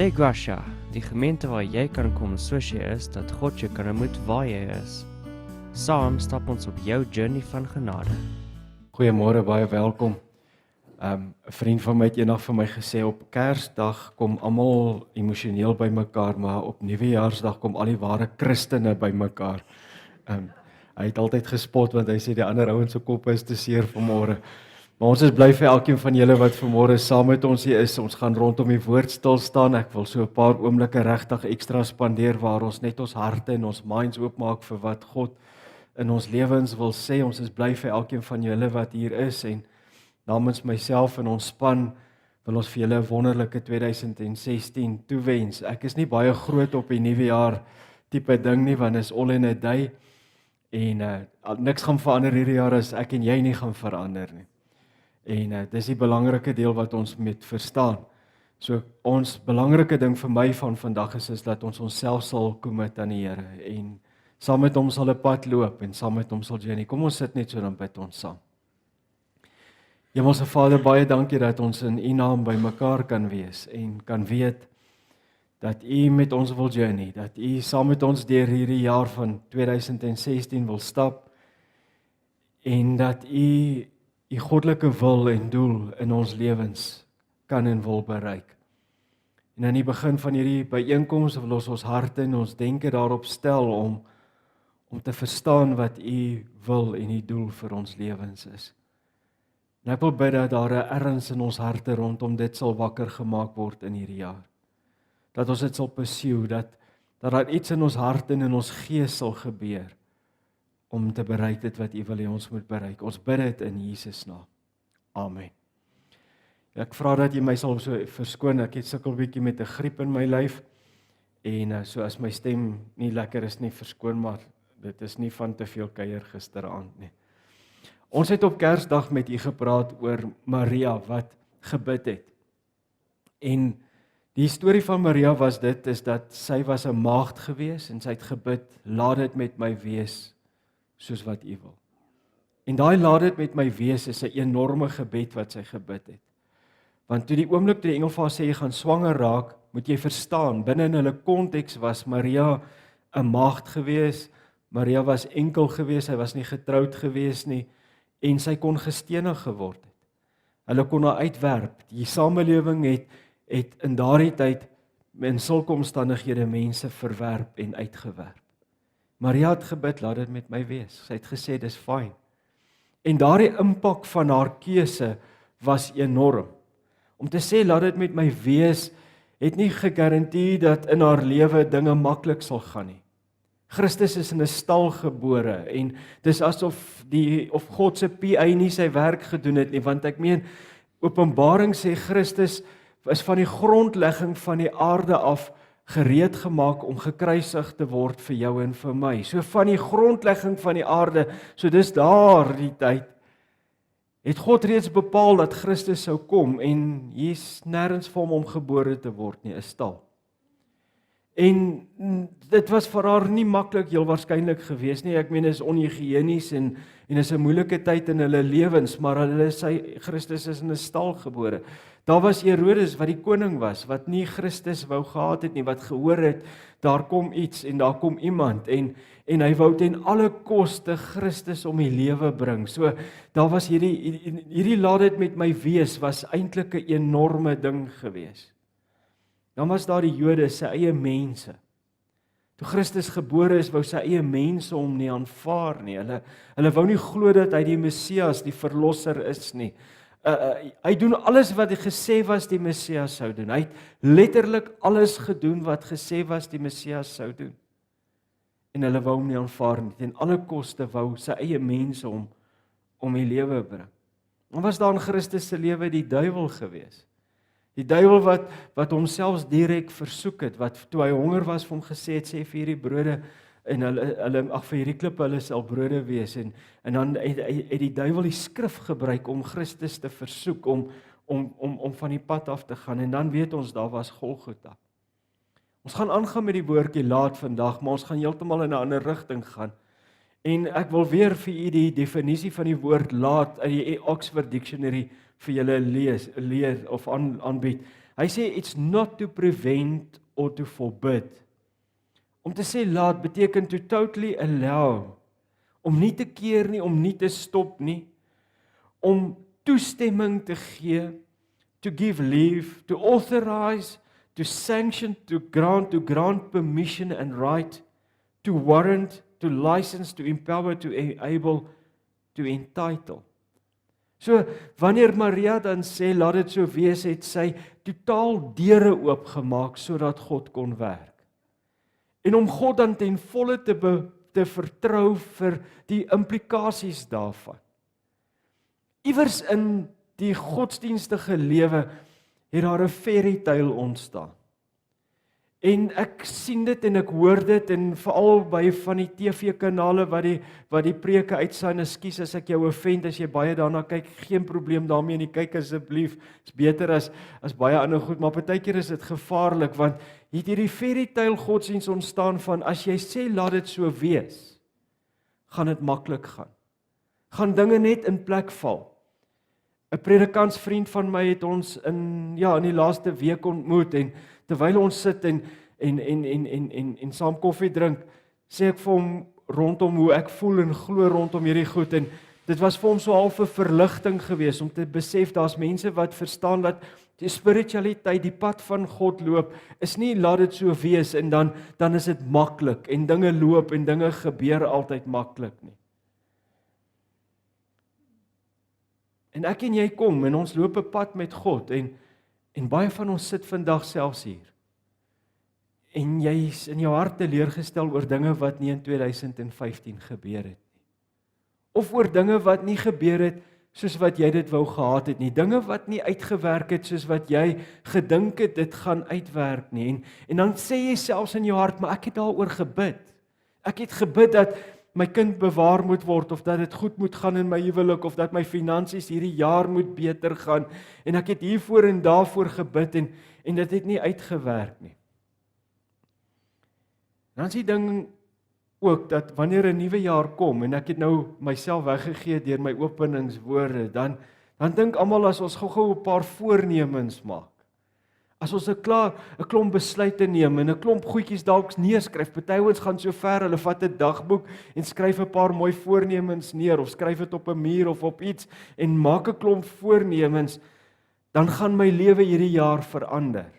Tegwasha, die gemeente waar jy kan kom soos jy is, dat God jou kan ontmoet waar jy is. Saam stap ons op jou journey van genade. Goeiemôre, baie welkom. 'n vriend van my het eendag vir my gesê, op Kersdag kom almal emosioneel bymekaar, maar op Nuwejaarsdag kom al die ware Christene bymekaar. Hy het altyd gespot want hy sê die ander ouens se koppe is te seer vanmôre. Maar ons is bly vir elkeen van julle wat vanmôre saam met ons hier is. Ons gaan rondom die woord stil staan. Ek wil so 'n paar oomblikke regtig ekstra spandeer waar ons net ons harte en ons minds oopmaak vir wat God in ons lewens wil sê. Ons is bly vir elkeen van julle wat hier is en namens myself en ons span wil ons vir julle 'n wonderlike 2016 toewens. Ek is nie baie groot op die nuwe jaar tipe ding nie, want is all in a day en niks gaan verander hierdie jaar as ek en jy nie gaan verander nie. En dis die belangrike deel wat ons moet verstaan. So ons belangrike ding vir my van vandag is dat ons onsself sal commit aan die Here en saam met hom sal 'n pad loop en saam met hom sal journey. Kom ons sit net so dan bid ons saam. Hemelse Vader, baie dankie dat ons in U naam bymekaar kan wees en kan weet dat U met ons wil journey, dat U saam met ons deur hierdie jaar van 2016 wil stap en dat U goddelike wil en doel in ons lewens kan en wil bereik. En aan die begin van hierdie byeenkoms wil ons harte en ons denke daarop stel om te verstaan wat U wil en die doel vir ons lewens is. En ek wil bid dat daar 'n erns in ons harte rondom dit sal wakker gemaak word in hierdie jaar. Dat ons dit sal pursue, dat daar iets in ons harte en in ons gees sal gebeur om te bereik dit wat U wil hê ons moet bereik. Ons bid dit in Jesus naam. Amen. Ek vra dat jy my sal so verskoon, ek het sukkel bietjie met 'n griep in my lyf en so as my stem nie lekker is nie, verskoon maar dit is nie van te veel kuier gisteraand nie. Ons het op Kersdag met U gepraat oor Maria wat gebid het. En die storie van Maria was dit, is dat sy was 'n maagd gewees en sy het gebid, laat dit met my wees soos wat U wil. En daai laat dit met my wees is 'n enorme gebed wat sy gebid het. Want toe die oomblik toe die engel vir haar sê jy gaan swanger raak, moet jy verstaan, binne in hulle konteks was Maria 'n maagd gewees. Maria was enkel gewees, sy was nie getroud gewees nie en sy kon gestenig geword het. Hulle kon haar uitwerp. Die samelewing het in daardie tyd in sulke omstandighede mense verwerp en uitgewerp. Maria het gebid, laat dit met my wees. Sy het gesê, dis fyn. En daardie impak van haar keuse was enorm. Om te sê, laat dit met my wees, het nie gegarandeer dat in haar lewe dinge maklik sal gaan nie. Christus is in 'n stal gebore en dis asof God se PA nie sy werk gedoen het nie, want ek meen, Openbaring sê Christus is van die grondlegging van die aarde af gereed gemaak om gekruisig te word vir jou en vir my. So van die grondlegging van die aarde, so dis daar die tyd, het God reeds bepaal dat Christus sou kom en hier's nêrens vir hom om gebore te word nie, 'n stal. En dit was vir haar nie maklik heel waarskynlik gewees nie. Ek meen is onhygiënies en is 'n moeilike tyd in hulle lewens, maar hulle sê Christus is in 'n stal gebore. Daar was Herodes wat die koning was, wat nie Christus wou gehad het nie, wat gehoor het, daar kom iets en daar kom iemand en hy wou ten alle koste Christus om die lewe bring. So daar was hierdie laat dit met my wees was eintlik 'n enorme ding gewees. Dan was daar die Jode, sy eie mense. Toe Christus gebore is, wou sy eie mense hom nie aanvaar nie. Hulle wou nie glo dat hy die Messias, die verlosser is nie. Hy doen alles wat hy gesê was die Messias sou doen. Hy het letterlik alles gedoen wat gesê was die Messias sou doen. En hulle wou hom nie aanvaar nie. Ten alle koste wou sy eie mense hom om die lewe bring. Dan was daar in Christus se lewe die duiwel gewees. Die duiwel wat homself direk versoek het, wat toe hy honger was vir hom gesê het, sê vir hierdie brode en vir hierdie klippe hulle sal brode wees en dan het die duiwel die skrif gebruik om Christus te versoek om van die pad af te gaan en dan weet ons daar was Golgotha. Ons gaan aangaan met die woordjie laat vandag, maar ons gaan heeltemal in 'n ander rigting gaan. En ek wil weer vir u die definisie van die woord laat uit die Oxford Dictionary vir julle leer of aanbied. Hy sê it's not to prevent or to forbid. Om te sê laat beteken to totally allow. Om nie te keer nie, om nie te stop nie. Om toestemming te gee, to give leave, to authorize, to sanction, to grant permission and right, to warrant, to license, to empower, to enable, to entitle. So, wanneer Maria dan sê, laat dit so wees, het sy totaal deure oopgemaak, sodat God kon werk. En om God dan ten volle te vertrou vir die implikasies daarvan. Iewers in die godsdienstige lewe het daar 'n fairy tale ontstaan. En ek sien dit en ek hoor dit en veral by van die TV-kanale wat die preke uitsaai, ekskuus as ek jou offend as jy baie daarna kyk, geen probleem daarmee nie, kyk asseblief, is beter as baie ander goed, maar partykeer is dit gevaarlik, want het hierdie fairy tale godsdienst ontstaan van, as jy sê laat dit so wees, gaan dit maklik gaan dinge net in plek val. 'n Predikantsvriend van my het ons in die laaste week ontmoet en terwyl ons sit en saam koffie drink, sê ek vir hom rondom hoe ek voel en glo rondom hierdie goed en dit was vir hom so half 'n verligting geweest om te besef daar's mense wat verstaan dat die spiritualiteit, die pad van God loop, is nie laat dit so wees en dan is dit maklik en dinge loop en dinge gebeur altyd maklik nie. En ek en jy kom en ons loop 'n pad met God en baie van ons sit vandag selfs hier. En jy is in jou hart teleurgestel oor dinge wat nie in 2015 gebeur het nie. Of oor dinge wat nie gebeur het soos wat jy dit wou gehad het nie. Dinge wat nie uitgewerk het soos wat jy gedink het dit gaan uitwerk nie. En dan sê jy selfs in jou hart, maar ek het daaroor gebid. Ek het gebid dat my kind bewaar moet word, of dat dit goed moet gaan in my huwelik, of dat my finansies hierdie jaar moet beter gaan, en ek het hiervoor en daarvoor gebid, en dit het nie uitgewerk nie. Dan is die ding ook, dat wanneer 'n nuwe jaar kom, en ek het nou myself weggegee deur my openingswoorde, dan dink almal as ons gou-gou 'n paar voornemens maak. As ons 'n klomp besluite neem en 'n klomp goedjies dalk neerskryf, party ouens gaan so ver, hulle vat 'n dagboek en skryf 'n paar mooi voornemens neer, of skryf dit op 'n muur of op iets, en maak 'n klomp voornemens, dan gaan my lewe hierdie jaar verander.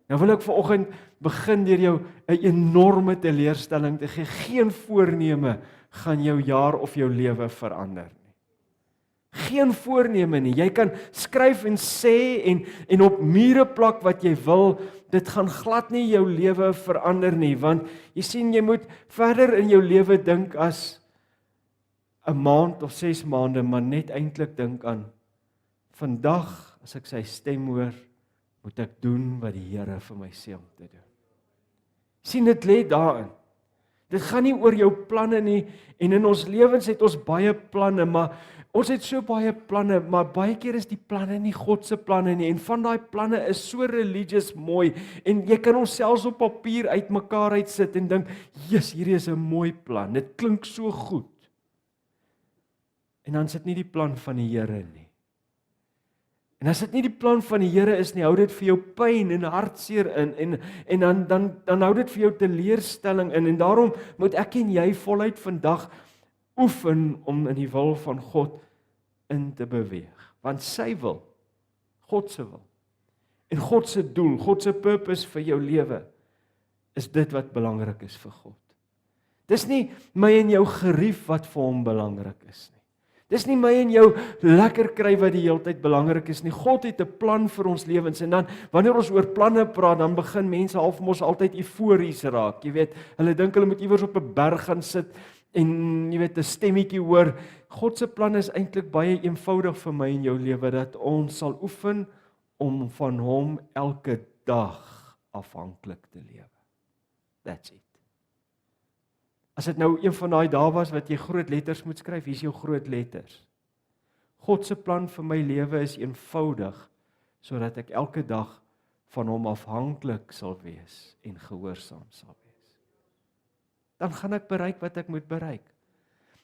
Nou wil ek vanoggend begin deur jou 'n enorme teleurstelling te gee. Geen voorneme gaan jou jaar of jou lewe verander nie. Geen voorneme nie. Jy kan skryf en sê en op mure plak wat jy wil, dit gaan glad nie jou lewe verander nie, want jy sien, jy moet verder in jou lewe dink as 'n maand of 6 maande, maar net eintlik dink aan vandag, as ek sy stem hoor, moet ek doen wat die Here vir my sê om te doen. Sien, dit lê daarin. Dit gaan nie oor jou planne nie, en in ons lewens het ons baie planne, maar ons het so baie planne, maar baie keer is die planne nie God se planne nie, en van daai planne is so religious mooi, en jy kan ons selfs op papier uitmekaar uitsit en dink, "Jesus, hierdie is 'n mooi plan, dit klink so goed." En dan is dit nie die plan van die Here nie. En as dit nie die plan van die Here is nie, hou dit vir jou pyn en hartseer in, en dan hou dit vir jou teleurstelling in, en daarom moet ek en jy voluit vandag oefen om in die wil van God in te beweeg. Want sy wil, God se wil, en God se doel, God se purpose vir jou lewe, is dit wat belangrik is vir God. Dis nie my en jou gerief wat vir hom belangrik is nie. Dis nie my en jou lekker kry wat die hele tyd belangrik is nie. God het 'n plan vir ons lewens, en dan, wanneer ons oor planne praat, dan begin mense half mos altyd eufories raak. Jy weet, hulle dink hulle moet iewers op 'n berg gaan sit, en jy weet, 'n stemmetjie hoor. God se plan is eintlik baie eenvoudig vir my en jou lewe, dat ons sal oefen om van hom elke dag afhanklik te lewe. That's it. As dit nou een van daai dae was wat jy groot letters moet skryf, hier is jou groot letters. God se plan vir my lewe is eenvoudig, sodat ek elke dag van hom afhanklik sal wees en gehoorsaam sal wees. Dan gaan ek bereik wat ek moet bereik.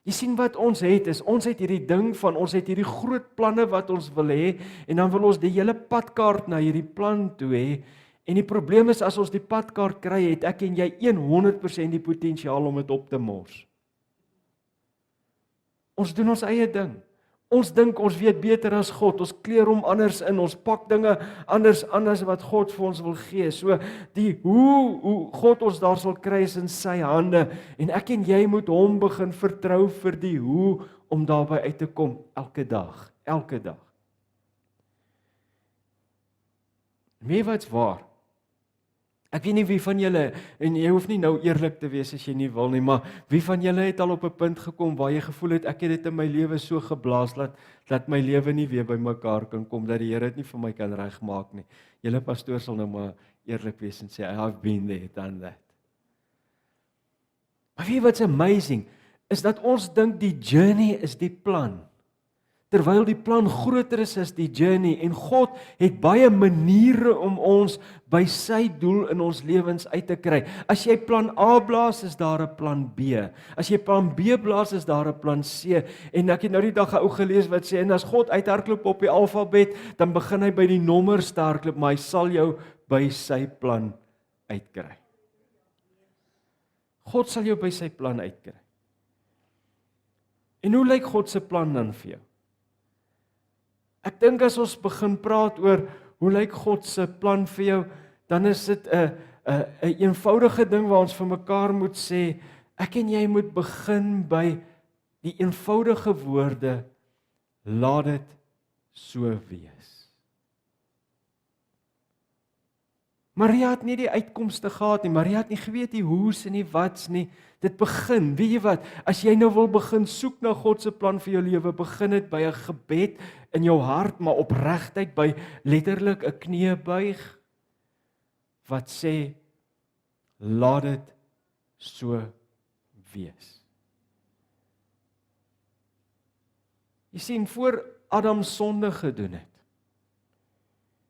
Jy sien wat ons het is, ons het hierdie ding van, ons het hierdie groot planne wat ons wil hê, en dan wil ons die hele padkaart na hierdie plan toe hê, en die probleem is, as ons die padkaart kry, het ek en jy 100% die potensiaal om dit op te mors. Ons doen ons eie ding. Ons dink ons weet beter as God, ons kleer hom anders in, ons pak dinge anders wat God vir ons wil gee. So die hoe God ons daar sal kry is in sy hande, en ek en jy moet hom begin vertrou vir die hoe om daarby uit te kom elke dag. Weet wat's waar? Ek weet nie wie van julle, en jy hoef nie nou eerlik te wees as jy nie wil nie, maar wie van julle het al op 'n punt gekom waar jy gevoel het, ek het dit in my lewe so geblaas, dat my lewe nie weer by mekaar kan kom, dat die Here dit nie vir my kan regmaak nie. Julle pastoor sal nou maar eerlik wees en sê, I've been there, done that. Maar weet wat's amazing, is dat ons dink die journey is die plan, terwyl die plan groter is as die journey, en God het baie maniere om ons by sy doel in ons lewens uit te kry. As jy plan A blaas, is daar 'n plan B. As jy plan B blaas, is daar 'n plan C. En ek het nou die dag 'n ou gelees wat sê, en as God uithardloop op die alfabet, dan begin hy by die nommers te hardloop, maar hy sal jou by sy plan uitkry. God sal jou by sy plan uitkry. En hoe lyk God se plan dan vir jou? Ek dink as ons begin praat oor hoe lyk God se plan vir jou, dan is dit 'n eenvoudige ding waar ons vir mekaar moet sê, ek en jy moet begin by die eenvoudige woorde, laat dit so wees. Maria het nie die uitkomste gehad nie, Maria het nie geweet die hoes en die wats nie. Dit begin, weet jy wat, as jy nou wil begin soek na God se plan vir jou lewe, begin dit by 'n gebed in jou hart, maar opregtheid, by letterlik 'n kniebuig wat sê, laat dit so wees. Jy sien, voor Adam sonde gedoen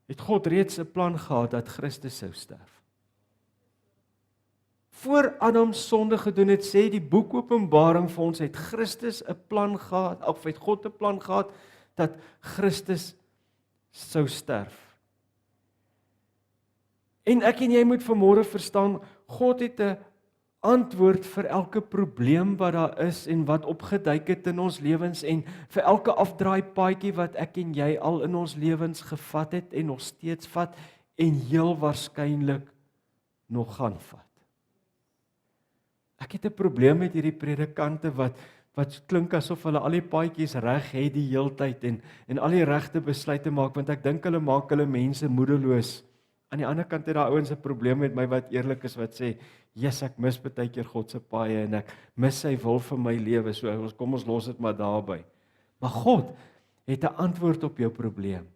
het God reeds 'n plan gehad dat Christus sou sterf. Voor Adam sonde gedoen het, sê die boek Openbaring vir ons, het Christus 'n plan gehad, of het God 'n plan gehad dat Christus sou sterf. En ek en jy moet vanmôre verstaan, God het 'n antwoord vir elke probleem wat daar is en wat opgeduik het in ons lewens, en vir elke afdraaipaadjie wat ek en jy al in ons lewens gevat het en nog steeds vat en heel waarskynlik nog gaan vat. Ek het 'n probleem met hierdie predikante wat klink asof hulle al die paadjies reg het die heeltyd en al die regte besluite maak, want ek dink hulle maak hulle mense moedeloos. Aan die ander kant het daar ouens 'n probleem met my wat eerlik is, wat sê, "Jesus, ek mis baie keer God se paaie en ek mis sy wil vir my lewe." So kom ons los dit maar daarby. Maar God het 'n antwoord op jou probleem.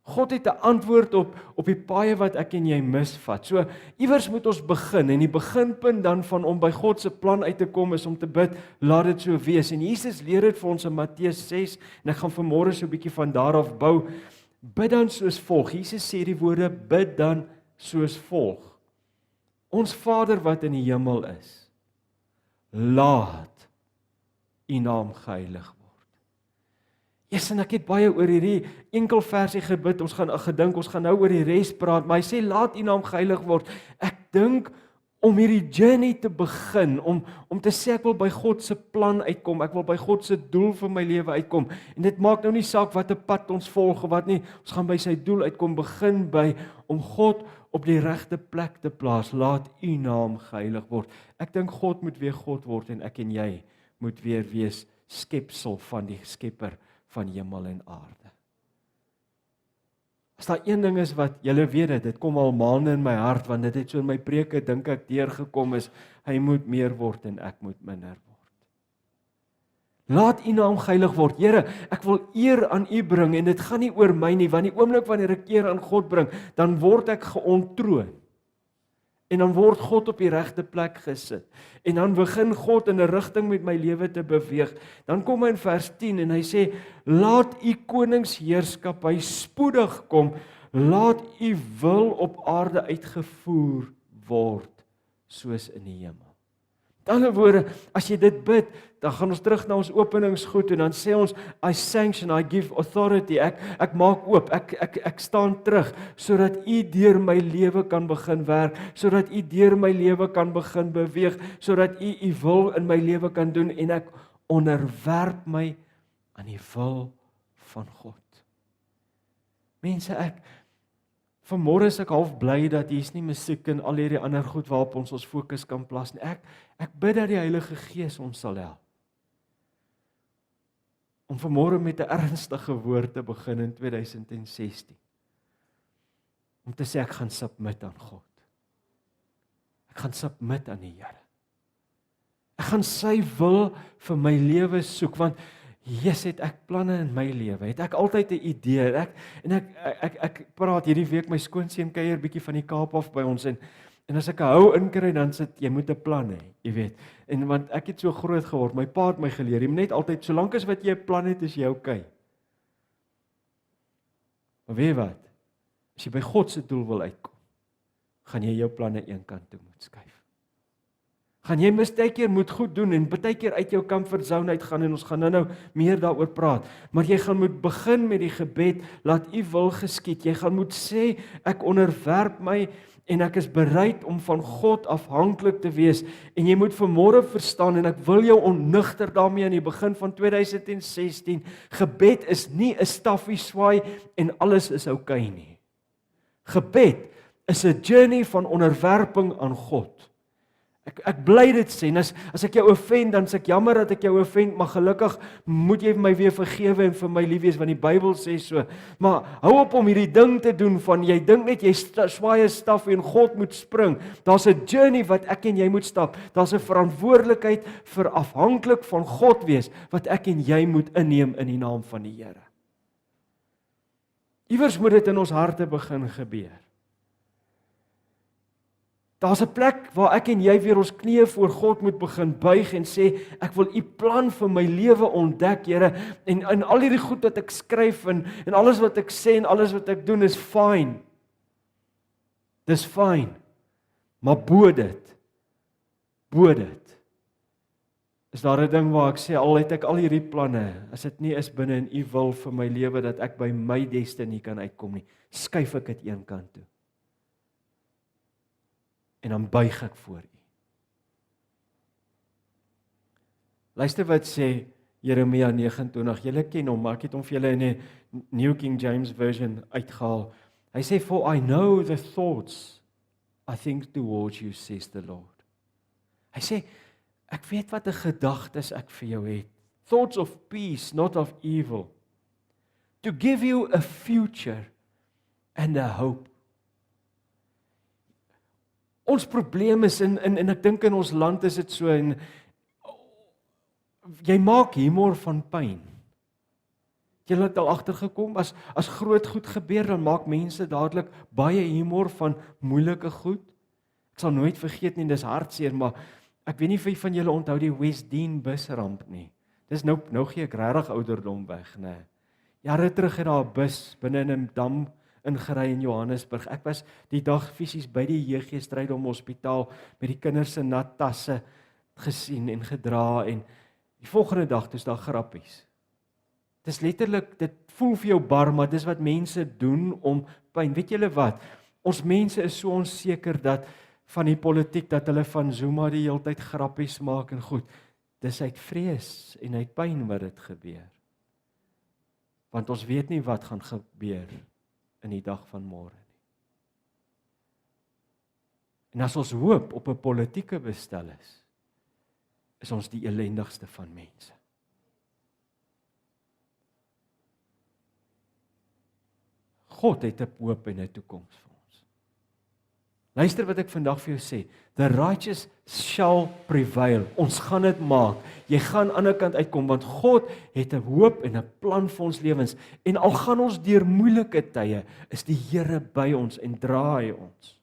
God het 'n antwoord op die paaie wat ek en jy misvat. So iewers moet ons begin, en die beginpunt dan van om by God se plan uit te kom is om te bid, laat dit so wees. En Jesus leer dit vir ons in Matteus 6, en ek gaan vanmôre so 'n bietjie van daar af bou. Bid dan soos volg. Jesus sê die woorde, bid dan soos volg. Ons Vader wat in die hemel is, laat U naam geheilig word. Yes, en ek het baie oor hierdie enkel versie gebid, ons gaan nou oor die res praat, maar hy sê, laat U naam geheilig word. Ek dink, om hierdie journey te begin, om te sê ek wil by God se plan uitkom, ek wil by God se doel vir my lewe uitkom, en dit maak nou nie saak wat 'n pad ons volg of wat nie, ons gaan by sy doel uitkom, begin by om God op die regte plek te plaas, laat U naam geheilig word. Ek dink God moet weer God word, en ek en jy moet weer wees skepsel van die skepper van hemel en aarde. As daar een ding is wat, julle weet dit kom al maande in my hart, want dit het so in my preke, dink ek, deurgekom is, hy moet meer word en ek moet minder word. Laat U naam geheilig word. Here, ek wil eer aan U bring, en dit gaan nie oor my nie, want die oomblik wanneer ek eer aan God bring, dan word ek geontroon. En dan word God op die regte plek gesit. En dan begin God in 'n rigting met my lewe te beweeg. Dan kom hy in vers 10 en hy sê, laat U koningsheerskappy spoedig kom, laat U wil op aarde uitgevoer word, soos in die hemel. Met ander woorde, as jy dit bid, dan gaan ons terug na ons openingsgoed en dan sê ons, I sanction, I give authority, ek maak oop, ek staan terug, sodat U deur my lewe kan begin werk, sodat U deur my lewe kan begin beweeg, sodat U wil in my lewe kan doen, en ek onderwerp my aan die wil van God. Mense, vanmôre is ek half bly dat hier's nie musiek en al hierdie ander goed waarop ons fokus kan plaas nie. Ek bid dat die Heilige Gees ons sal help om vanmôre met 'n ernstige woord te begin in 2016. Om te sê ek gaan submit aan God. Ek gaan submit aan die Here. Ek gaan sy wil vir my lewe soek, want het ek planne in my lewe, het ek altyd 'n idee, ek praat hierdie week, my skoonseun kuier bietjie van die Kaap af by ons, en as ek 'n hou inkry, dan sit, jy moet 'n plan hê, jy weet, en want ek het so groot geword, my pa het my geleer, jy moet net altyd, solank as wat jy 'n plan het, is jy okay. Maar weet jy wat, as jy by God se doel wil uitkom, gaan jy jou planne een kant toe moet skuif. Gaan jy partykeer moet goed doen en partykeer uit jou comfort zone uitgaan, en ons gaan nou meer daaroor praat, maar jy gaan moet begin met die gebed, laat U wil geskied, jy gaan moet sê, ek onderwerp my, en ek is bereid om van God afhanklik te wees, en jy moet vanmôre verstaan, en ek wil jou onnigter daarmee aan die begin van 2016, gebed is nie 'n staffie swaai, en alles is okay nie. Gebed is 'n journey van onderwerping aan God. Ek bly dit sê, en as ek jou offend, dan sê ek jammer dat ek jou offend, maar gelukkig moet jy my weer vergewe en vir my lief wees, want die Bybel sê so. Maar hou op om hierdie ding te doen van, jy dink net jy swaai 'n staf en God moet spring. Daar's 'n journey wat ek en jy moet stap. Daar's 'n verantwoordelikheid vir afhanklik van God wees, wat ek en jy moet inneem in die naam van die Here. Iewers moet dit in ons harte begin gebeur. Daar's 'n plek waar ek en jy weer ons knieë voor God moet begin buig en sê, ek wil U plan vir my lewe ontdek, Here, en al hierdie goed wat ek skryf en alles wat ek sê en alles wat ek doen is fyn. Dis fyn. Maar bo dit, is daar 'n ding waar ek sê, al het ek al hierdie planne, as dit nie is binne in U wil vir my lewe, dat ek by my destiny kan uitkom nie, skuif ek dit een kant toe. En dan buig ek voor U. Luister wat sê Jeremia 29, julle ken hom, maar ek het hom vir julle in 'n New King James Version uitgehaal. Hy sê, for I know the thoughts I think towards you, says the Lord. Hy sê, ek weet wat 'n gedagtes ek vir jou het. Thoughts of peace, not of evil. To give you a future and a hope. Ons probleem is, en ek dink in ons land is dit so, en jy maak humor van pyn. Jy het al agtergekom, as groot goed gebeur, dan maak mense dadelik baie humor van moeilike goed. Ek sal nooit vergeet nie, dis hartseer, maar ek weet nie vir van julle onthou die Westdene busramp nie. Dis nou gee ek regtig ouderdom weg, né? Jare terug het daar 'n bus binne in 'n dam ingery in Johannesburg. Ek was die dag fisies by die JG Strydom Hospitaal met die kinders se nat tasse gesien en gedra, en die volgende dag toe's daar grappies. Dis letterlik, dit voel vir jou bar, maar dis wat mense doen om pyn. Weet julle wat? Ons mense is so onseker dat van die politiek, dat hulle van Zuma die hele tyd grappies maak en goed. Dis uit vrees en uit pyn wat dit gebeur. Want ons weet nie wat gaan gebeur in die dag van môre nie. En as ons hoop op 'n politieke bestel is ons die ellendigste van mense. God het 'n hoop en 'n toekoms vir ons. Luister wat ek vandag vir jou sê. The righteous shall prevail. Ons gaan dit maak. Jy gaan aan die ander kant uitkom, want God het 'n hoop en 'n plan vir ons lewens. En al gaan ons deur moeilike tye, is die Here by ons en dra hy ons.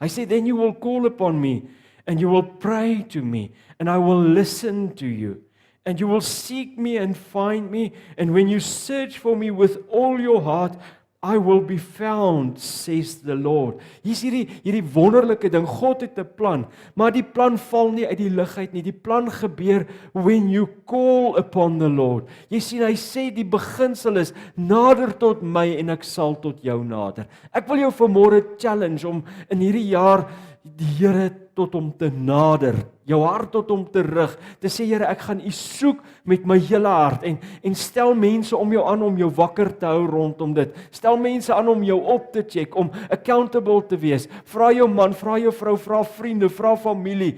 Hy sê, then you will call upon me, and you will pray to me, and I will listen to you. And you will seek me and find me, and when you search for me with all your heart, I will be found, says the Lord. Hier's hierdie wonderlike ding. God het 'n plan, maar die plan val nie uit die lug uit nie. Die plan gebeur when you call upon the Lord. Jy sien, hy sê die beginsel is nader tot my en ek sal tot jou nader. Ek wil jou vanmôre challenge om in hierdie jaar die Here tot hom te nader, jou hart tot hom te rig, te sê Here, ek gaan U soek met my hele hart en stel mense om jou aan om jou wakker te hou rondom dit. Stel mense aan om jou op te check, om accountable te wees. Vra jou man, vra jou vrou, vra vriende, vra familie.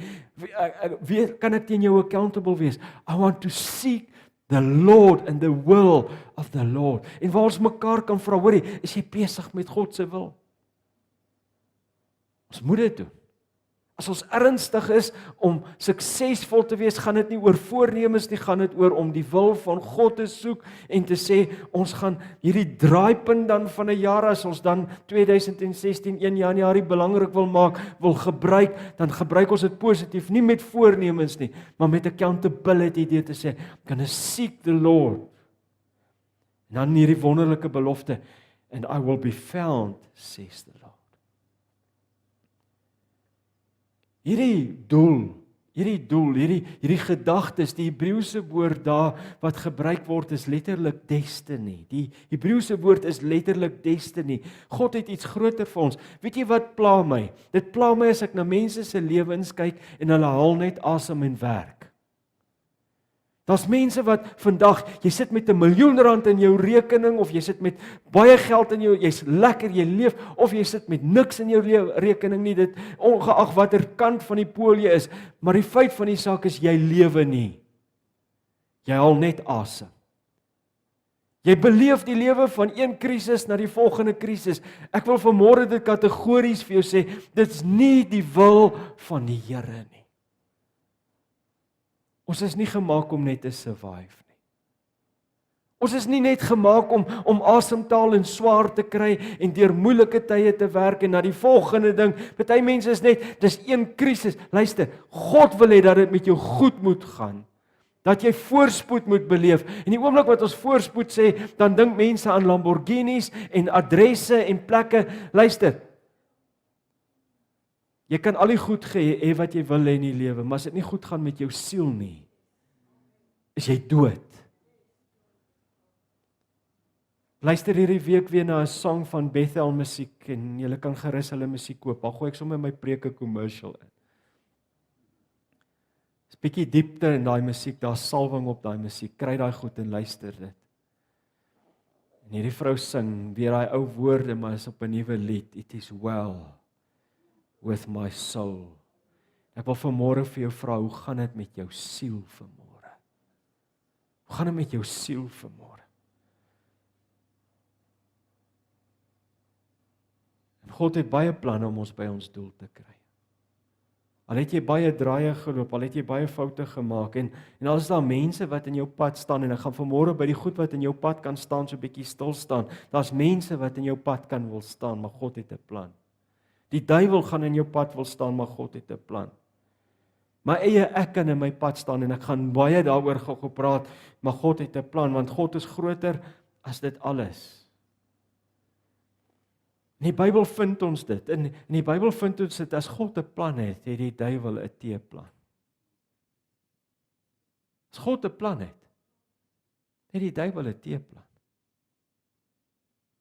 Wie kan ek teen jou accountable wees? I want to seek the Lord and the will of the Lord. En waar ons mekaar kan vra, hoorie, is jy besig met God se wil? Ons moet dit doen. As ons ernstig is om suksesvol te wees, gaan dit nie oor voornemens nie, gaan dit oor om die wil van God te soek en te sê, ons gaan hierdie draaipunt dan van 'n jaar, as ons dan 2016 1 Januarie belangrik wil maak, wil gebruik, dan gebruik ons dit positief, nie met voornemens nie, maar met accountability deur te sê, gonna seek the Lord. En dan hierdie wonderlike belofte, and I will be found, says the Lord. Hierdie gedagtes, die Hebreëse woord daar wat gebruik word is letterlik destiny. Die Hebreëse woord is letterlik destiny. God het iets groter vir ons. Weet jy wat pla my? Dit pla my as ek na mense se lewens kyk en hulle haal net asem en werk. Daar's mense wat vandag, jy sit met R1 miljoen in jou rekening, of jy sit met baie geld in jou, jy's lekker, jy leef, of jy sit met niks in jou rekening nie, dit ongeag watter kant van die pool jy is, maar die feit van die saak is, jy lewe nie. Jy haal net asem. Jy beleef die lewe van een krisis na die volgende krisis. Ek wil vanmôre dit kategories vir jou sê, dit is nie die wil van die Here nie. Ons is nie gemaak om net te survive nie. Ons is nie net gemaak om asemtaal en swaar te kry en deur moeilike tye te werk en na die volgende ding. Party mense is net, dis een krisis. Luister, God wil hê dat dit met jou goed moet gaan. Dat jy voorspoed moet beleef. En die oomblik wat ons voorspoed sê, dan dink mense aan Lamborghinis en adresse en plekke. Luister, jy kan al die goed hê wat jy wil hê in die lewe, maar as dit nie goed gaan met jou siel nie, is jy dood. Luister hierdie week weer na 'n sang van Bethel Musiek en julle kan gerus hulle musiek koop. Al gooi ek sommer my preke commercial in. Dis bietjie diepte in daai musiek, daar's salwing op daai musiek. Kry daai goed en luister dit. En hierdie vrou sing weer daai ou woorde, maar is op 'n nuwe lied. It is well with my soul. Ek wil vanmôre vir jou vra, hoe gaan dit met jou siel vanmôre? Hoe gaan dit met jou siel vanmôre? En God het baie planne om ons by ons doel te kry. Al het jy baie draaie geloop, al het jy baie foute gemaak en al is daar mense wat in jou pad staan en ek gaan vanmôre by die goed wat in jou pad kan staan so 'n bietjie stil staan. Daar's mense wat in jou pad kan wil staan, maar God het 'n plan. Die duiwel gaan in jou pad wil staan, maar God het 'n plan. My eie ek kan in my pad staan en ek gaan baie daaroor gou praat, maar God het 'n plan, want God is groter as dit alles. In die Bybel vind ons dit, in die Bybel vind ons dit, as God 'n plan het die duiwel 'n teeplan. As God 'n plan het die duiwel 'n teeplan.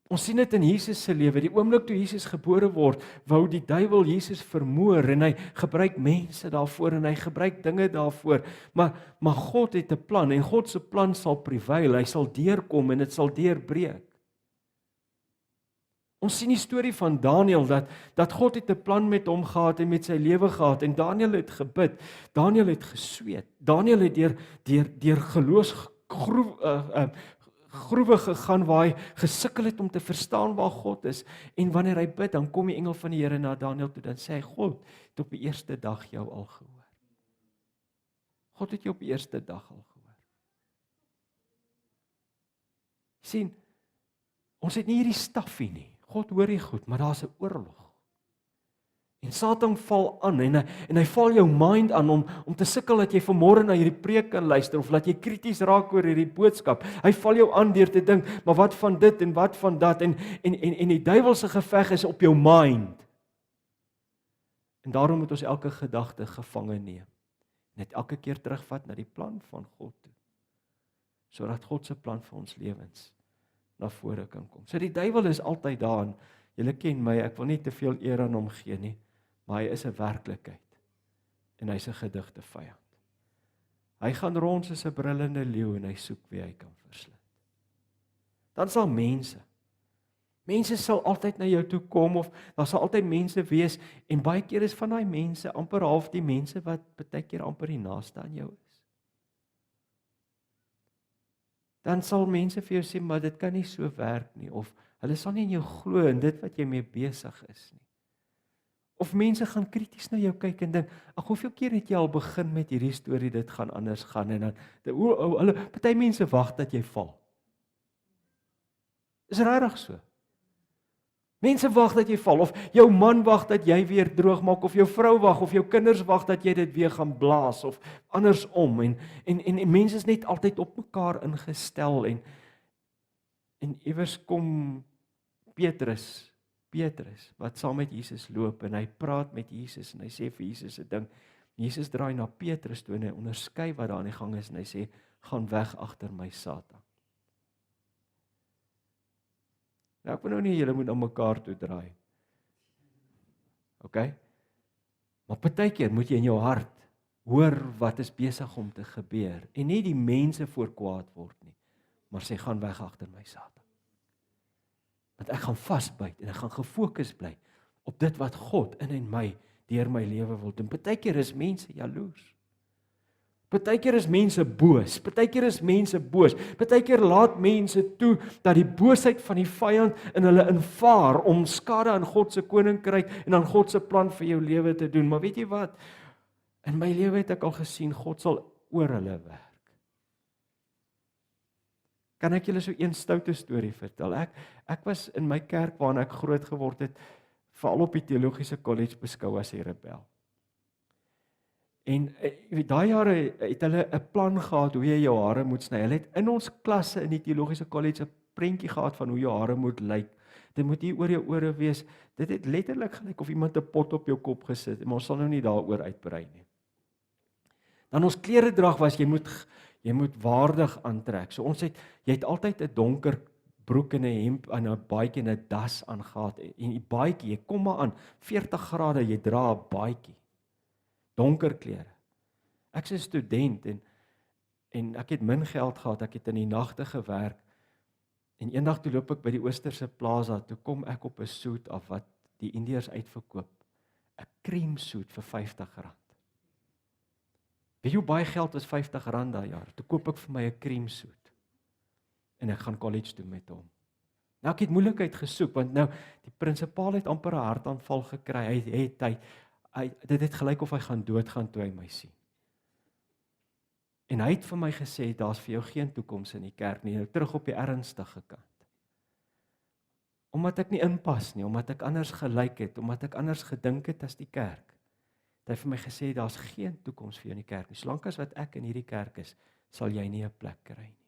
Ons sien dit in Jesus se lewe. Die oomblik toe Jesus gebore word, wou die duiwel Jesus vermoor en hy gebruik mense daarvoor en hy gebruik dinge daarvoor. Maar God het 'n plan en God se plan sal prevail. Hy sal deurkom en dit sal deurbreek. Ons sien die storie van Daniël dat God het 'n plan met hom gehad en met sy lewe gehad en Daniël het gebid. Daniël het gesweet. Daniël het deur geloofsgroewe gegaan waar hy gesukkel het om te verstaan waar God is. En wanneer hy bid, dan kom die engel van die Here na Daniël toe, dan sê hy, God het op die eerste dag jou al gehoor. God het jou op die eerste dag al gehoor. Sien, ons het nie hierdie staffie nie. God hoor jy goed, maar daar's 'n oorlog. En Satan val aan en hy val jou mind aan om te sukkel dat jy vanmôre na hierdie preek kan luister of dat jy krities raak oor hierdie boodskap. Hy val jou aan deur te dink, maar wat van dit en wat van dat en die duiwelse geveg is op jou mind. En daarom moet ons elke gedagte gevange neem. Net elke keer terugvat na die plan van God toe. Sodat God se plan vir ons lewens na vore kan kom. So die duiwel is altyd daar en julle ken my, ek wil nie te veel eer aan hom gee nie, maar hy is 'n werklikheid en hy's 'n gedigte vyand. Hy gaan rond soos 'n brullende leeu en hy soek wie hy kan verslind. Dan sal mense sal altyd na jou toe kom of daar sal altyd mense wees en baie keer is van daai mense amper half die mense wat baie keer amper die naaste aan jou is. Dan sal mense vir jou sê, maar dit kan nie so werk nie, of hulle sal nie in jou glo in dit wat jy mee besig is nie. Of mense gaan krities na jou kyk en dink, ag hoeveel keer het jy al begin met hierdie storie, dit gaan anders gaan, en dan, party mense wag dat jy val. Is regtig so. Mense wag dat jy val, of jou man wag dat jy weer droog maak, of jou vrou wag, of jou kinders wag dat jy dit weer gaan blaas, of andersom, en mense is net altyd op mekaar ingestel, en iewers kom Petrus, wat saam met Jesus loop, en hy praat met Jesus, en hy sê vir Jesus 'n ding, Jesus draai na Petrus toe, en hy onderskei wat daar aan die gang is, en hy sê, gaan weg agter my Satan. Nou, ek wil nou nie julle moet na mekaar toe draai. OK? Maar partykeer moet jy in jou hart hoor wat is besig om te gebeur, en nie die mense voor kwaad word nie, maar sê, gaan weg agter my Satan. Want ek gaan vasbyt en ek gaan gefokus bly op dit wat God in en my deur my lewe wil doen. Partykeer is mense jaloers. Partykeer is mense boos. Partykeer laat mense toe dat die boosheid van die vyand in hulle invaar om skade aan God se koninkryk en aan God se plan vir jou lewe te doen. Maar weet jy wat? In my lewe het ek al gesien God sal oor hulle werk. Kan ek julle so een stoute storie vertel? Ek was in my kerk waarin ek groot geword het, veral op die teologiese kollege beskou as 'n rebel. En daai jare het hulle 'n plan gehad hoe jy jou hare moet sny. Hulle het in ons klasse in die teologiese kollege 'n prentjie gehad van hoe jou hare moet lyk. Dit moet hier oor jou ore wees. Dit het letterlik gelyk of iemand 'n pot op jou kop gesit, maar ons sal nou nie daaroor uitbrei nie. Dan ons kleredrag was jy moet waardig aantrek. So jy het altyd 'n donker broek en 'n hemp en 'n baadjie en 'n das aangetrek. En die baadjie, jy kom maar aan 40 grade, jy dra 'n baadjie. Donker klere. Ek's 'n student en ek het min geld gehad, ek het in die nagte gewerk. En eendag toe loop ek by die Oosterse Plaza, toe kom ek op 'n soet af wat die Indiërs uitverkoop. 'n Cream soet vir R50. Weet jy hoe baie geld was R50 daai jaar? Toe koop ek vir my 'n cream soet. En ek gaan college toe met hom. Nou ek het moeilikheid gesoek, want nou die prinsipaal het amper 'n hartaanval gekry. Dit het gelyk of hy gaan doodgaan toe hy my sien. En hy het vir my gesê, daar's vir jou geen toekoms in die kerk nie, nou terug op die ernstige kant. Omdat ek nie inpas nie, omdat ek anders gelyk het, omdat ek anders gedink het as die kerk. Het hy vir my gesê, daar's geen toekoms vir jou in die kerk nie. Solank as wat ek in hierdie kerk is, sal jy nie 'n plek kry nie.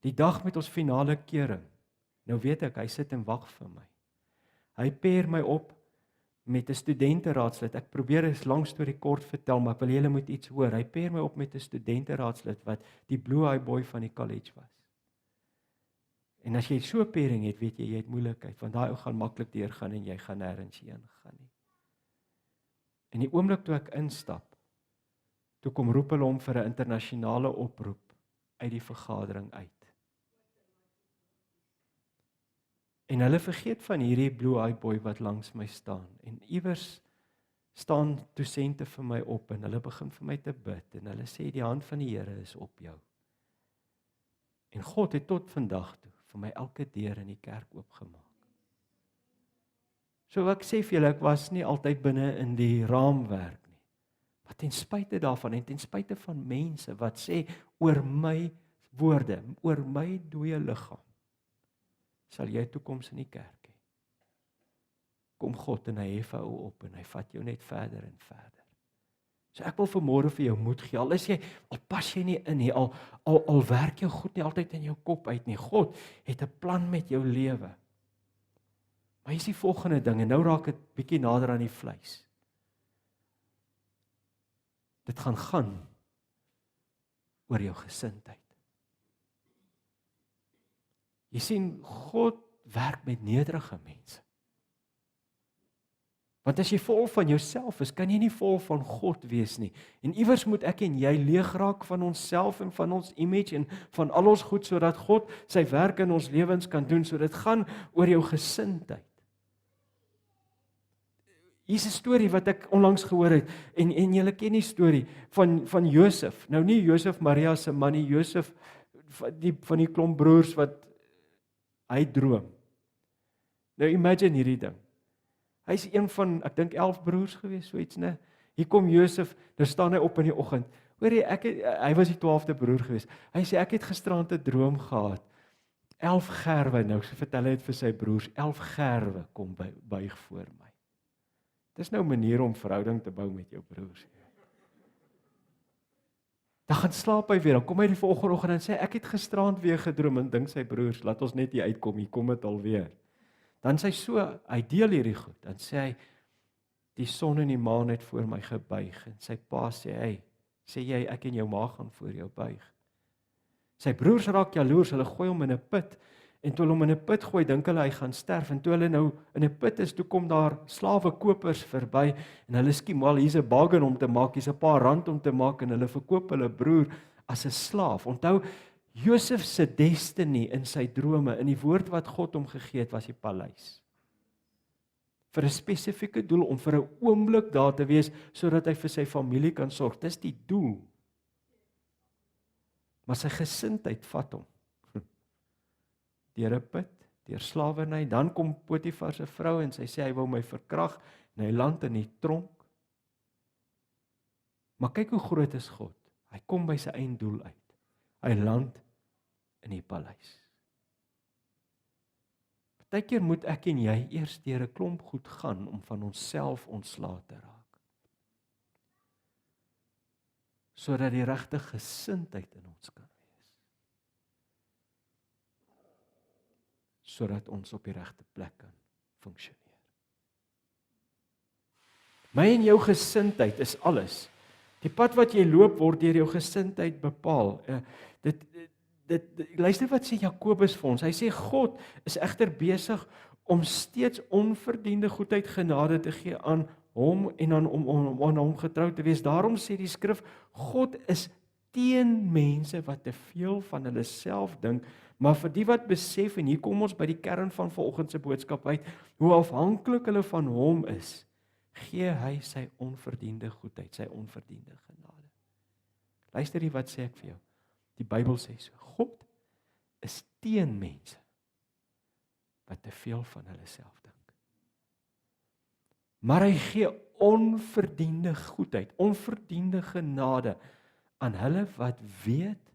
Die dag met ons finale kering, nou weet ek, hy sit en wag vir my. Hy peer my op met 'n studenteraadslid. Ek probeer 'n lang storie kort vertel, maar ek wil julle moet iets hoor. Hy peer my op met 'n studenteraadslid wat die blue eye boy van die college was. En as jy so 'n pering het, weet jy het moeilikheid, want daai ou gaan maklik deurgaan en jy gaan nêrens heen gaan nie. En die oomblik toe ek instap, toe kom roep hulle hom vir 'n internasionale oproep uit die vergadering uit. En hulle vergeet van hierdie blue eye boy wat langs my staan. En iewers staan dosente vir my op en hulle begin vir my te bid en hulle sê die hand van die Here is op jou. En God het tot vandag toe vir my elke deur in die kerk oopgemaak. So ek sê vir julle, ek was nie altyd binne in die raamwerk nie. Maar ten spyte daarvan en ten spyte van mense wat sê oor my woorde, oor my dooie liggaam, sal jy 'n toekoms in die kerk hê. kom God en hy hef jou op en hy vat jou net verder en verder. So ek wil vanmôre vir jou moed gee. Al pas jy nie in nie, al werk jou goed nie altyd in jou kop uit nie. God het 'n plan met jou lewe. Maar hier is die volgende ding en nou raak dit bietjie nader aan die vleis. Dit gaan oor jou gesindheid. Jy sien, God werk met nederige mense. Want as jy vol van jouself is, kan jy nie vol van God wees nie. En iewers moet ek en jy leeg raak van onsself en van ons image en van al ons goed, sodat God sy werk in ons lewens kan doen. So dit gaan oor jou gesindheid. Hier is 'n storie wat ek onlangs gehoor het, en julle ken die storie van Josef. Nou nie Josef Maria se man nie, Josef van die klomp broers wat hy droom. Nou imagine hierdie ding. Hy's een van, ek dink 11 broers gewees, so iets, né? Hier kom Josef, nou staan hy op in die oggend. Hoor jy, hy was die 12de broer gewees. Hy sê ek het gisterand 'n droom gehad. 11 gerwe, nou vertel hy dit vir sy broers, 11 gerwe kom buig voor my. Dis nou 'n manier om verhouding te bou met jou broers. Dan gaan slaap hy weer, dan kom hy die volgende oggend en sê ek het gisterand weer gedroom en dink sy broers, laat ons net hier uitkom, hier kom dit alweer. Dan sê hy so, hy deel hierdie goed, dan sê hy, die son en die maan het voor my gebuig, en sy pa sê, sê jy, ek en jou ma gaan voor jou buig. Sy broers raak jaloers, hulle gooi hom in 'n put, en toe hulle hom in 'n put gooi, dink hulle hy gaan sterf, en toe hulle nou in 'n put is, toe kom daar slawekopers verby, en hulle skiem, wel, hier's 'n bargain om te maak, hier's 'n paar rand om te maak, en hulle verkoop hulle broer as 'n slaaf. Onthou, Josef se destiny in sy drome, in die woord wat God hom gegee het, was die paleis. Vir 'n spesifieke doel, om vir 'n oomblik daar te wees, sodat hy vir sy familie kan sorg. Dis die doel. Maar sy gesindheid vat hom. Deur 'n put, deur slawerny, dan kom Potifar se vrou en sy sê hy wou my verkrag, en hy land in die tronk. Maar kyk hoe groot is God. Hy kom by sy einddoel uit. Hy land in die paleis. Partykeer moet ek en jy eers deur 'n klomp goed gaan om van onsself ontslae te raak. Sodat die regte gesindheid in ons kan wees. Sodat ons op die regte plek kan funksioneer. My en jou gesindheid is alles. Die pad wat jy loop word deur jou gesindheid bepaal. Luister wat sê Jakobus vir ons. Hy sê God is egter besig om steeds onverdiende goedheid genade te gee aan hom en aan om hom getrou te wees. Daarom sê die skrif, God is teen mense wat te veel van hulle self dink, maar vir die wat besef, en hier kom ons by die kern van vanoggend se boodskap uit, hoe afhanklik hulle van hom is, gee hy sy onverdiende goedheid, sy onverdiende genade. Luister hier wat sê ek vir jou. Die Bybel sê so, God is teen mense wat te veel van hulle self dink. Maar hy gee onverdiende goedheid, onverdiende genade aan hulle wat weet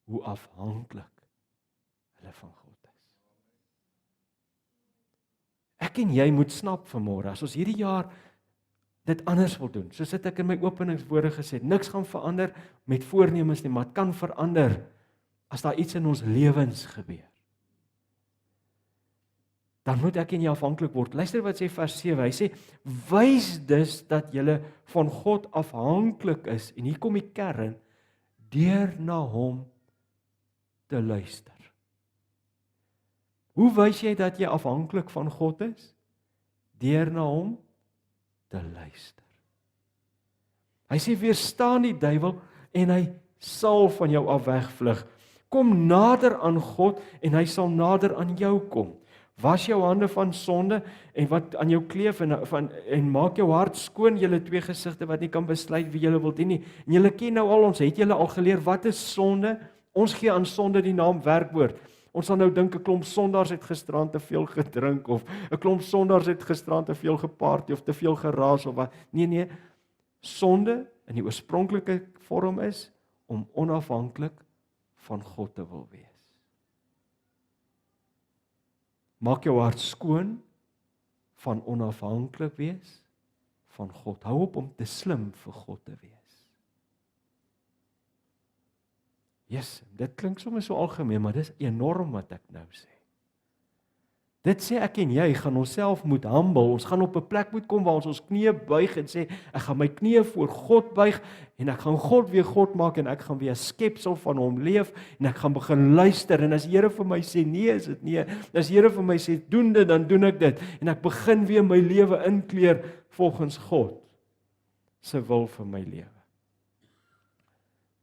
hoe afhanklik hulle van God is. Ek en jy moet snap vanmôre, as ons hierdie jaar dit anders wil doen, soos ek in my openingswoorde gesê het, niks gaan verander met voornemens nie, maar dit kan verander as daar iets in ons lewens gebeur. Dan moet ek en jy afhanklik word. Luister wat sê vers 7, hy sê, wys dus dat julle van God afhanklik is, en hier kom die kern, deur na hom te luister. Hoe wys jy dat jy afhanklik van God is? Deur na hom te luister. Hy sê, weerstaan die duiwel en hy sal van jou af wegvlug. Kom nader aan God en hy sal nader aan jou kom. Was jou hande van sonde en wat aan jou kleef en maak jou hart skoon, julle twee gesigte wat nie kan besluit wie julle wil dien nie. En julle ken nou al, ons het julle al geleer, wat is sonde? Ons gee aan sonde die naam werkwoord. Ons sal nou dink 'n klomp sondaars het gisterand te veel gedrink, of 'n klomp sondaars het gisterand te veel geparty of te veel geraas of wat. Nee, sonde in die oorspronklike vorm is om onafhanklik van God te wil wees. Maak jou hart skoon van onafhanklik wees van God. Hou op om te slim vir God te wees. Yes, dit klink sommer so algemeen, maar dis enorm wat ek nou sê. Dit sê ek en jy gaan onsself moet humble, ons gaan op 'n plek moet kom waar ons knieë buig en sê, ek gaan my knieë voor God buig, en ek gaan God weer God maak, en ek gaan weer 'n skepsel van hom leef, en ek gaan begin luister, en as die Here vir my sê nee, is dit nee, as die Here vir my sê doen dit, dan doen ek dit, en ek begin weer my lewe inkleer volgens God se wil vir my lewe.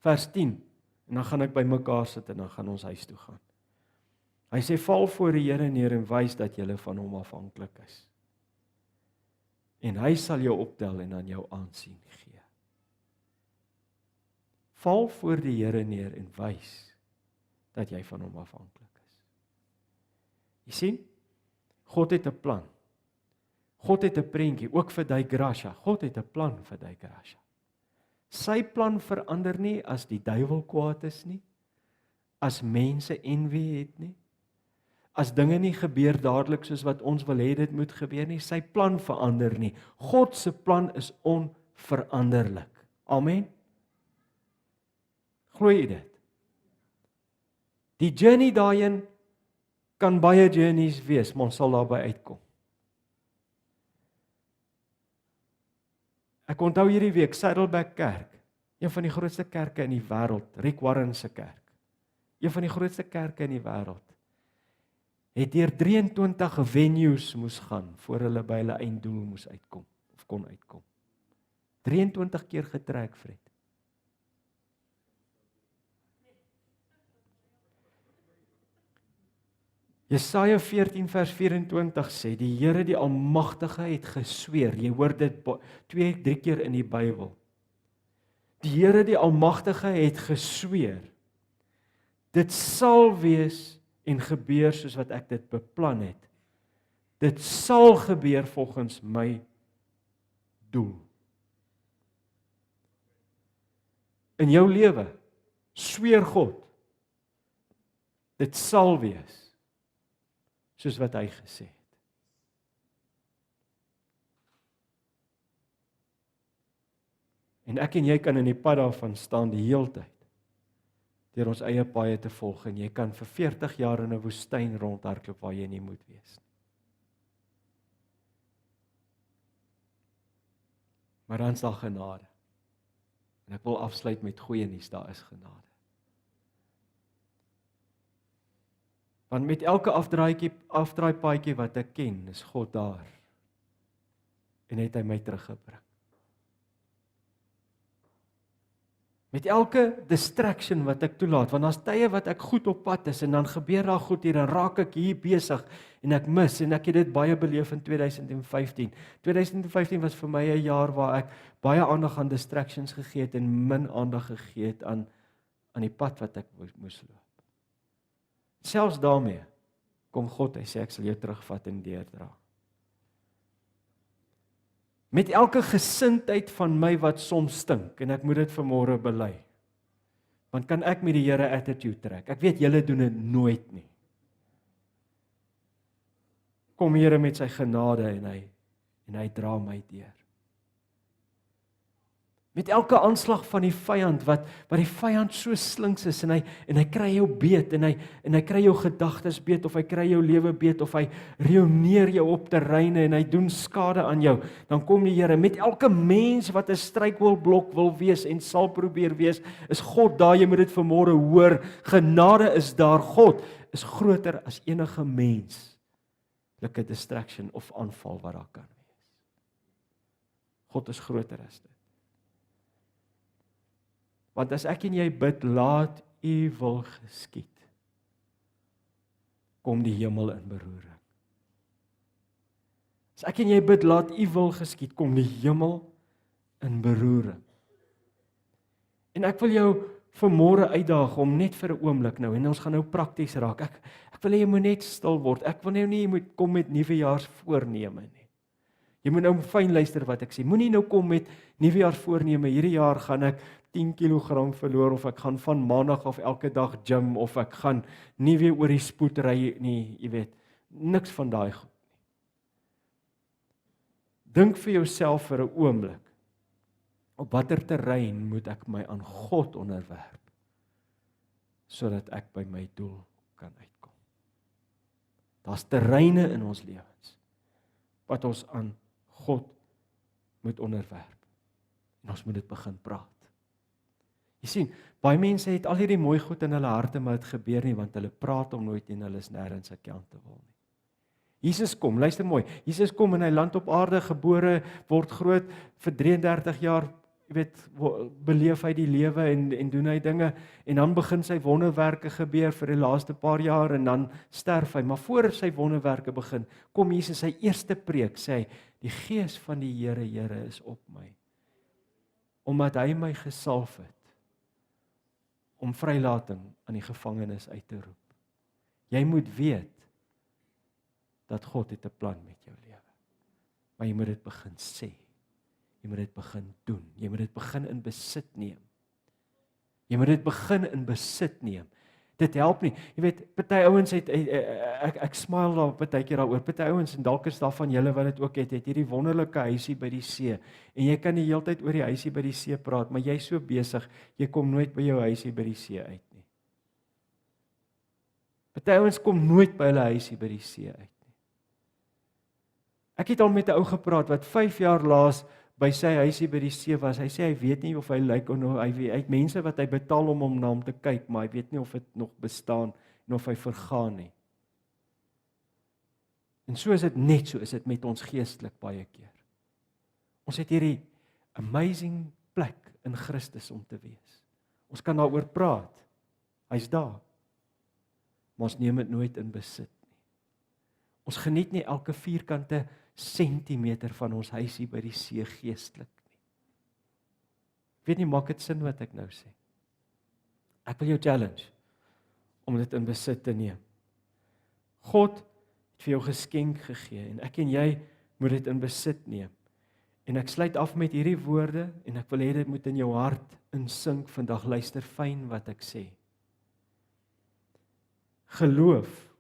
Vers 10, en dan gaan ek by mekaar sit, en dan gaan ons huis toe gaan. Hy sê, val voor die Here neer en wys dat jy van hom afhanklik is. En hy sal jou optel en aan jou aansien gee. Val voor die Here neer en wys dat jy van hom afhanklik is. Jy sien, God het 'n plan. God het 'n prentjie, ook vir die Gracia. God het 'n plan vir die Gracia. Sy plan verander nie as die duiwel kwaad is nie, as mense envy het nie, as dinge nie gebeur dadelik soos wat ons wil hê dit moet gebeur nie, sy plan verander nie. God se plan is onveranderlik. Amen. Glo jy dit? Die journey daarin kan baie journeys wees, maar ons sal daarby uitkom. Ek onthou hierdie week Saddleback Kerk, een van die grootste kerke in die wêreld, Rick Warren se kerk. Een van die grootste kerke in die wêreld. Het deur 23 venues moes gaan voor hulle by hulle einddoel moes uitkom of kon uitkom. 23 keer getrek, Fred. Jesaja 14 vers 24 sê, die Here die Almagtige het gesweer. Jy hoor dit 2-3 keer in die Bybel. Die Here die Almagtige het gesweer. Dit sal wees en gebeur soos wat ek dit beplan het. Dit sal gebeur volgens my doel. In jou lewe sweer God, dit sal wees soos wat hy gesê het. En ek en jy kan in die pad daarvan staan die heeltyd, deur ons eie paaie te volg, en jy kan vir 40 jaar in 'n woestyn rondhardloop waar jy nie moet wees nie. Maar dan is daar genade. En ek wil afsluit met goeie nuus, daar is genade. Want met elke afdraaipaadjie wat ek ken, is God daar. En het hy my teruggebring. Met elke distraction wat ek toelaat, want daar's tye wat ek goed op pad is, en dan gebeur daar goed hier, en raak ek hier besig, en ek mis, en ek het dit baie beleef in 2015. 2015 was vir my 'n jaar waar ek baie aandag aan distractions gegee het, en min aandag gegee het aan die pad wat ek moes loop. Selfs daarmee kom God, hy sê ek sal jou terugvat en deurdra. Met elke gesindheid van my wat soms stink, en ek moet dit vanmôre bely, want kan ek met die Here attitude trek? Ek weet julle doen dit nooit nie. Kom Here met sy genade en hy dra my deur. Met elke aanslag van die vyand, wat die vyand so slinks is, en hy kry jou beet, en hy kry jou gedagtes beet, of hy kry jou lewe beet, of hy reoneer jou op terreine, en hy doen skade aan jou, dan kom die Here, met elke mens wat 'n struikelblok wil wees, en sal probeer wees, is God daar, jy moet dit vanmôre hoor, genade is daar, God is groter as enige menslike distraction of aanval wat daar kan wees. God is groter as dit. Want as ek en jy bid, laat U wil geskied, kom die hemel in beroering. As ek en jy bid, laat U wil geskied, kom die hemel in beroering. En ek wil jou vanmôre uitdaag om net vir 'n oomblik nou, en ons gaan nou prakties raak. Ek wil hê jy moet net stil word. Ek wil nou nie jy moet kom met nuwejaarsvoorneme nie. Jy moet nou fyn luister wat ek sê. Moenie nou kom met nuwejaarsvoorneme, hierdie jaar gaan ek 10 kg verloor, of ek gaan van maandag af elke dag gym, of ek gaan nie weer oor die spoed ry nie, jy weet, niks van daai goed nie. Dink vir jouself vir 'n oomblik, op watter terrein moet ek my aan God onderwerp, sodat ek by my doel kan uitkom. Daar's terreine in ons lewens, wat ons aan God moet onderwerp. En ons moet dit begin praat. Jy sien, baie mense het al hierdie mooi goed in hulle harte, maar dit gebeur nie, want hulle praat hom nooit en hulle is nêrens accountable nie. Jesus kom, luister mooi, Jesus kom en hy land op aarde, gebore, word groot, vir 33 jaar, jy weet, beleef hy die lewe en doen hy dinge, en dan begin sy wonderwerke gebeur vir die laaste paar jaar, en dan sterf hy, maar voor sy wonderwerke begin, kom Jesus, sy eerste preek, sê hy, die Gees van die Here is op my, omdat hy my gesalf het, om vrylating aan die gevangenes uit te roep. Jy moet weet, dat God het 'n plan met jou lewe. Maar jy moet dit begin sê. Jy moet dit begin doen. Jy moet dit begin in besit neem. Jy moet dit begin in besit neem. Dit help nie. Jy weet, party ouens het ek smile daar partykeer daaroor. Party ouens en dalk is daar van julle wat dit ook het hierdie wonderlike huisie by die see. En jy kan die hele tyd oor die huisie by die see praat, maar jy's so besig, jy kom nooit by jou huisie by die see uit nie. Party ouens kom nooit by hulle huisie by die see uit. Ek het al met 'n ou gepraat wat 5 jaar laas by sy huisie by die see was. Hy sê hy weet nie of hy lyk of nou, hy het mense wat hy betaal om na hom te kyk, maar hy weet nie of dit nog bestaan en of hy vergaan nie. En so is dit net so, is dit met ons geestelik baie keer. Ons het hierdie amazing plek in Christus om te wees. Ons kan daaroor praat. Hy's daar. Maar ons neem dit nooit in besit nie. Ons geniet nie elke vierkante sentimeter van ons huisie by die see geestelik nie. Weet nie, maak dit sin wat ek nou sê. Ek wil jou challenge om dit in besit te neem. God het vir jou geskenk gegee en ek en jy moet dit in besit neem. En ek sluit af met hierdie woorde en ek wil hê dit moet in jou hart insink vandag. Luister fyn wat ek sê. Geloof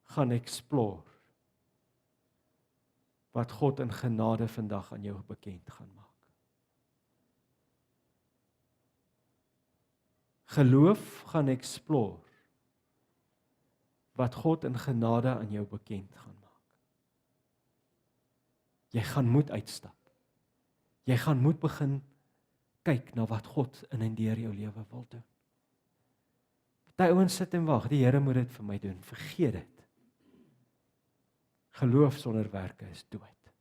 gaan explore wat God in genade vandag aan jou bekend gaan maak. Geloof gaan explore wat God in genade aan jou bekend gaan maak. Jy gaan moet uitstap. Jy gaan moet begin kyk na wat God in en deur jou lewe wil doen. Party ouens sit en wag, die Here moet dit vir my doen. Vergeet dit. Geloof sonder werke is dood.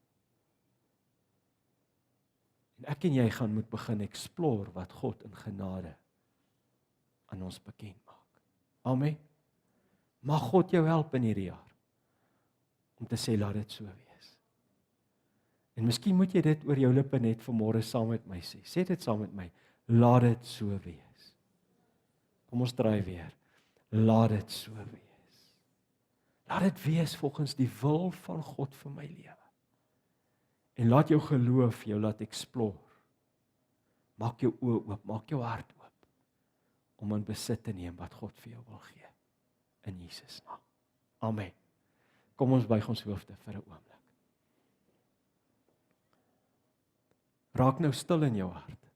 En ek en jy gaan moet begin explore wat God in genade aan ons bekend maak. Amen. Mag God jou help in hierdie jaar om te sê laat dit so wees. En miskien moet jy dit oor jou lippe net vanmôre saam met my sê. Sê dit saam met my. Laat dit so wees. Kom ons draai weer. Laat dit so wees. Laat dit wees volgens die wil van God vir my lewe. En laat jou geloof jou laat explore. Maak jou oë oop, maak jou hart oop om in besit te neem wat God vir jou wil gee. In Jesus naam. Amen. Kom ons buig ons hoofde vir 'n oomblik. Raak nou stil in jou hart.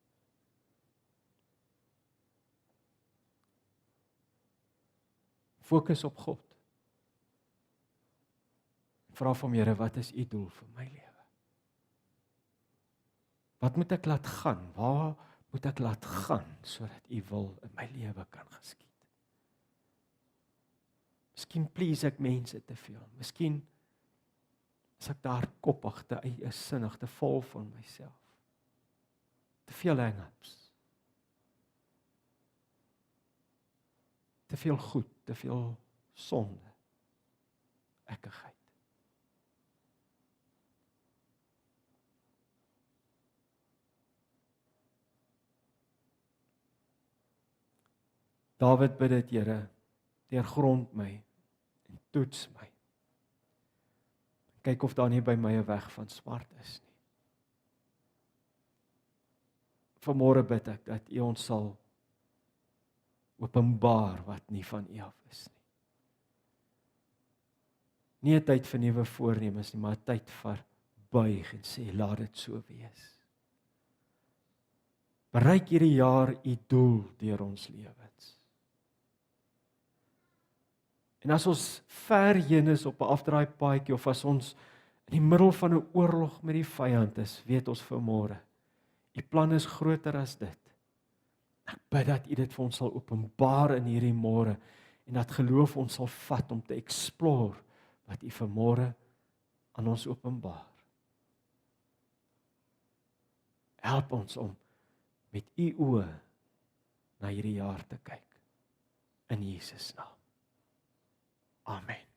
Fokus op God. Vra vir hom, Here, wat is u doel vir my lewe? Wat moet ek laat gaan? Waar moet ek laat gaan sodat u wil in my lewe kan geskied? Miskien please ek mense te veel. Miskien is ek daar koppig, te eiesinnig, te vol van myself. Te veel hang-ups. Te veel goed, te veel sonde. Ekkigheid. Dawid bid dit, Here, deurgrond my en toets my. Kyk of daar nie by my 'n weg van smart is nie. Vanmôre bid ek dat U ons sal openbaar wat nie van U af is nie. Nie 'n tyd vir nuwe voornemens nie, maar 'n tyd vir buig en sê laat dit so wees. Bereik hierdie jaar u doel deur ons lewens. En as ons ver heen is op 'n afdraai paadjie of as ons in die middel van 'n oorlog met die vyand is, weet ons vanmôre, u plan is groter as dit. Ek bid dat u dit vir ons sal openbaar in hierdie môre en dat geloof ons sal vat om te explore wat u vanmôre aan ons openbaar. Help ons om met u oë na hierdie jaar te kyk. In Jesus naam. Amen.